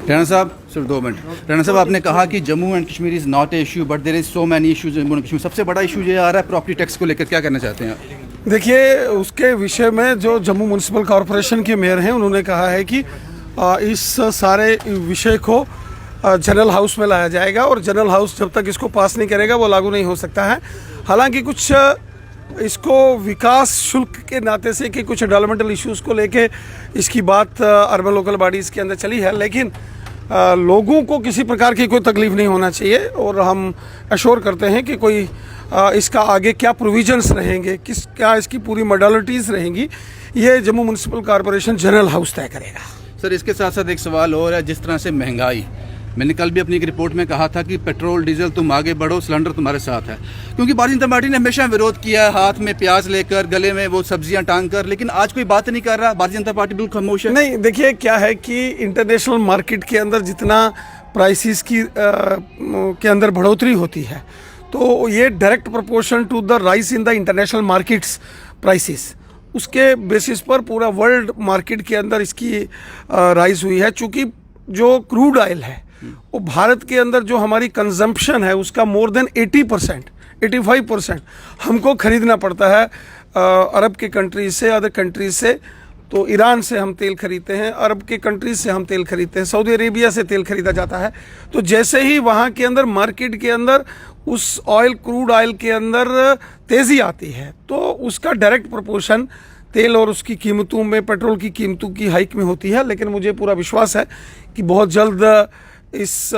राणा साहब सिर्फ 2 मिनट। राणा साहब, आपने कहा कि Jammu and Kashmir is not a issue but there is so many issues Jammu and Kashmir. सबसे बड़ा इशू ये आ रहा है प्रॉपर्टी टैक्स को लेकर, क्या करना चाहते हैं आप? देखिए, उसके विषय में जो जम्मू म्यूनसिपल कॉरपोरेशन के मेयर हैं उन्होंने कहा है कि इस सारे विषय को जनरल हाउस में लाया जाएगा और जनरल हाउस जब तक इसको पास नहीं करेगा वो लागू नहीं हो सकता है। हालांकि कुछ इसको विकास शुल्क के नाते से कि कुछ डेवलपमेंटल इश्यूज़ को लेके इसकी बात अर्बन लोकल बॉडीज़ के अंदर चली है, लेकिन लोगों को किसी प्रकार की कोई तकलीफ नहीं होना चाहिए और हम अश्योर करते हैं कि कोई इसका आगे क्या प्रोविजंस रहेंगे, क्या इसकी पूरी मॉडलिटीज़ रहेंगी, ये Jammu municipal corporation general house तय करेगा। सर, इसके साथ साथ एक सवाल और है, जिस तरह से महंगाई, मैंने कल भी अपनी एक रिपोर्ट में कहा था कि पेट्रोल डीजल तुम आगे बढ़ो, सिलेंडर तुम्हारे साथ है, क्योंकि भारतीय जनता पार्टी ने हमेशा विरोध किया है, हाथ में प्याज लेकर, गले में वो सब्जियां टांग कर, लेकिन आज कोई बात नहीं कर रहा। भारतीय जनता पार्टी बिल्कुल खामोश है। नहीं, देखिए क्या है कि इंटरनेशनल मार्केट के अंदर जितना प्राइसेस की के अंदर बढ़ोतरी होती है तो ये direct proportion to the rise in the international markets prices, उसके बेसिस पर पूरा वर्ल्ड मार्केट के अंदर इसकी राइज हुई है। चूँकि जो क्रूड ऑयल है वो भारत के अंदर जो हमारी कंजम्पशन है उसका मोर देन 80%, 85% हमको खरीदना पड़ता है अरब के कंट्रीज से, अदर कंट्रीज से। तो ईरान से हम तेल खरीदते हैं, अरब के कंट्रीज से हम तेल खरीदते हैं, सऊदी अरेबिया से तेल खरीदा जाता है। तो जैसे ही वहाँ के अंदर मार्केट के अंदर उस क्रूड ऑयल के अंदर तेज़ी आती है तो उसका डायरेक्ट प्रोपोर्शन तेल और उसकी कीमतों में, पेट्रोल की कीमतों की हाइक में होती है। लेकिन मुझे पूरा विश्वास है कि बहुत जल्द इस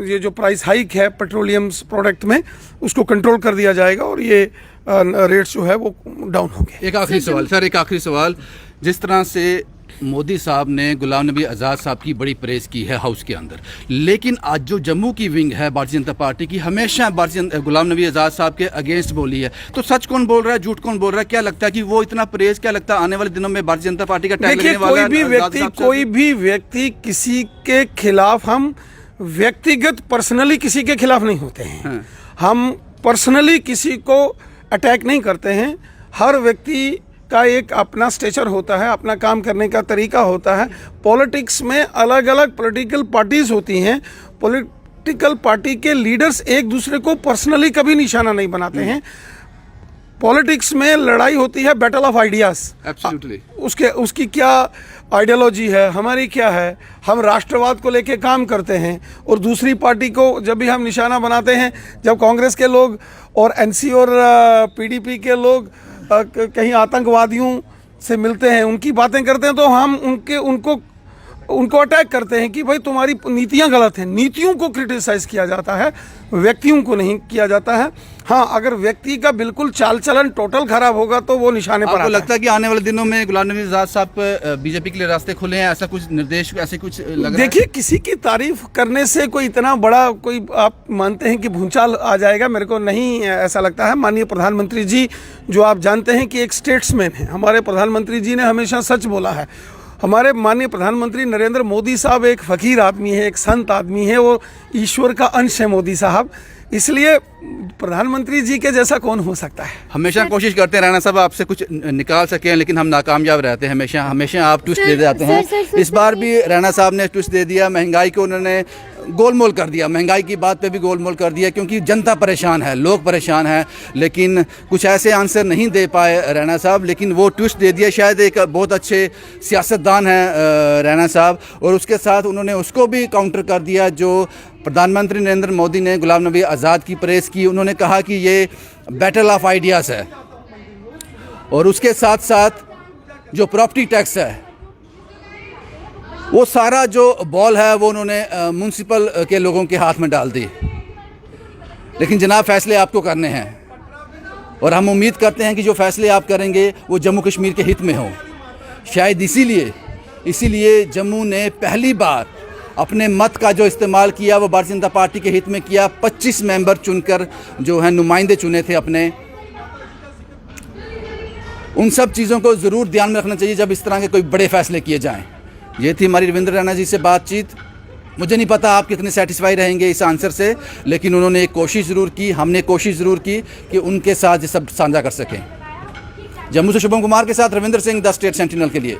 ये जो प्राइस हाइक है पेट्रोलियम प्रोडक्ट में उसको कंट्रोल कर दिया जाएगा और ये रेट्स जो है वो डाउन होंगे। एक आखिरी सवाल सर, एक आखिरी सवाल। जिस तरह से मोदी साहब ने गुलाम नबी आज़ाद साहब की बड़ी प्रेज़ की है हाउस के अंदर, लेकिन आज जो जम्मू की विंग है भारतीय जनता पार्टी की हमेशा गुलाम नबी आज़ाद साहब के अगेंस्ट बोली है, तो सच कौन बोल रहा है, झूठ कौन बोल रहा है? क्या लगता है कि वो इतना प्रेज़, क्या लगता है आने वाले दिनों में भारतीय जनता पार्टी का टैग लगने वाला है? कोई भी व्यक्ति किसी के खिलाफ, हम व्यक्तिगत पर्सनली किसी के खिलाफ नहीं होते हैं। हम पर्सनली किसी को अटैक नहीं करते हैं। हर व्यक्ति का एक अपना स्टेचर होता है, अपना काम करने का तरीका होता है। पॉलिटिक्स में अलग अलग पॉलिटिकल पार्टीज होती हैं। पॉलिटिकल पार्टी के लीडर्स एक दूसरे को पर्सनली कभी निशाना नहीं बनाते हैं। पॉलिटिक्स में लड़ाई होती है बैटल ऑफ आइडियाज। एब्सोल्युटली। उसकी क्या आइडियोलॉजी है, हमारी क्या है, हम राष्ट्रवाद को लेके काम करते हैं और दूसरी पार्टी को जब भी हम निशाना बनाते हैं, जब कांग्रेस के लोग और एनसी और पीडीपी के लोग कहीं आतंकवादियों से मिलते हैं, उनकी बातें करते हैं, तो हम उनको अटैक करते हैं कि भाई तुम्हारी नीतियां गलत हैं। नीतियों को क्रिटिसाइज किया जाता है, व्यक्तियों को नहीं किया जाता है। हाँ, अगर व्यक्ति का बिल्कुल चाल चलन टोटल खराब होगा तो वो निशाने पर आता है। आपको लगता है कि आने वाले दिनों में गुलाम नबी आज़ाद साहब पर बीजेपी के लिए रास्ते खुले हैं, ऐसा कुछ निर्देश, ऐसे कुछ लग रहा है? देखिए, किसी की तारीफ करने से कोई इतना बड़ा कोई आप मानते हैं कि भूचाल आ जाएगा, मेरे को नहीं ऐसा लगता है। माननीय प्रधानमंत्री जी, जो आप जानते हैं कि एक स्टेट्समैन है, हमारे प्रधानमंत्री जी ने हमेशा सच बोला है। हमारे माननीय प्रधानमंत्री नरेंद्र मोदी साहब एक फ़कीर आदमी है, एक संत आदमी है, वो ईश्वर का अंश है मोदी साहब, इसलिए प्रधानमंत्री जी के जैसा कौन हो सकता है। हमेशा कोशिश करते हैं राणा साहब आपसे कुछ निकाल सकें, लेकिन हम नाकामयाब रहते हैं। हमेशा आप ट्विस्ट दे जाते हैं। इस बार भी राणा साहब ने ट्विस्ट दे दिया, महंगाई को उन्होंने गोलमोल कर दिया, महंगाई की बात पे भी गोलमोल कर दिया, क्योंकि जनता परेशान है, लोग परेशान हैं, लेकिन कुछ ऐसे आंसर नहीं दे पाए राणा साहब, लेकिन वो ट्विस्ट दे दिया। शायद एक बहुत अच्छे सियासतदान हैं राणा साहब, और उसके साथ उन्होंने उसको भी काउंटर कर दिया जो प्रधानमंत्री नरेंद्र मोदी ने गुलाम नबी आज़ाद की प्रेस की। उन्होंने कहा कि ये बैटल ऑफ आइडियाज़ है, और उसके साथ साथ जो प्रॉपर्टी टैक्स है वो सारा जो बॉल है वो उन्होंने म्यूनसिपल के लोगों के हाथ में डाल दी। लेकिन जनाब, फैसले आपको करने हैं और हम उम्मीद करते हैं कि जो फैसले आप करेंगे वो जम्मू कश्मीर के हित में हो। शायद इसीलिए जम्मू ने पहली बार अपने मत का जो इस्तेमाल किया वो भारतीय जनता पार्टी के हित में किया। 25 मेंबर चुनकर जो है नुमाइंदे चुने थे अपने। उन सब चीज़ों को ज़रूर ध्यान में रखना चाहिए जब इस तरह के कोई बड़े फैसले किए जाएं। ये थी हमारी रविंद्र रैना जी से बातचीत। मुझे नहीं पता आप कितने सेटिस्फाई रहेंगे इस आंसर से, लेकिन उन्होंने एक कोशिश ज़रूर की, हमने कोशिश ज़रूर की कि उनके साथ ये सब साझा कर सकें। जम्मू से शुभम कुमार के साथ Ravindra Singh, the state sentinel के लिए।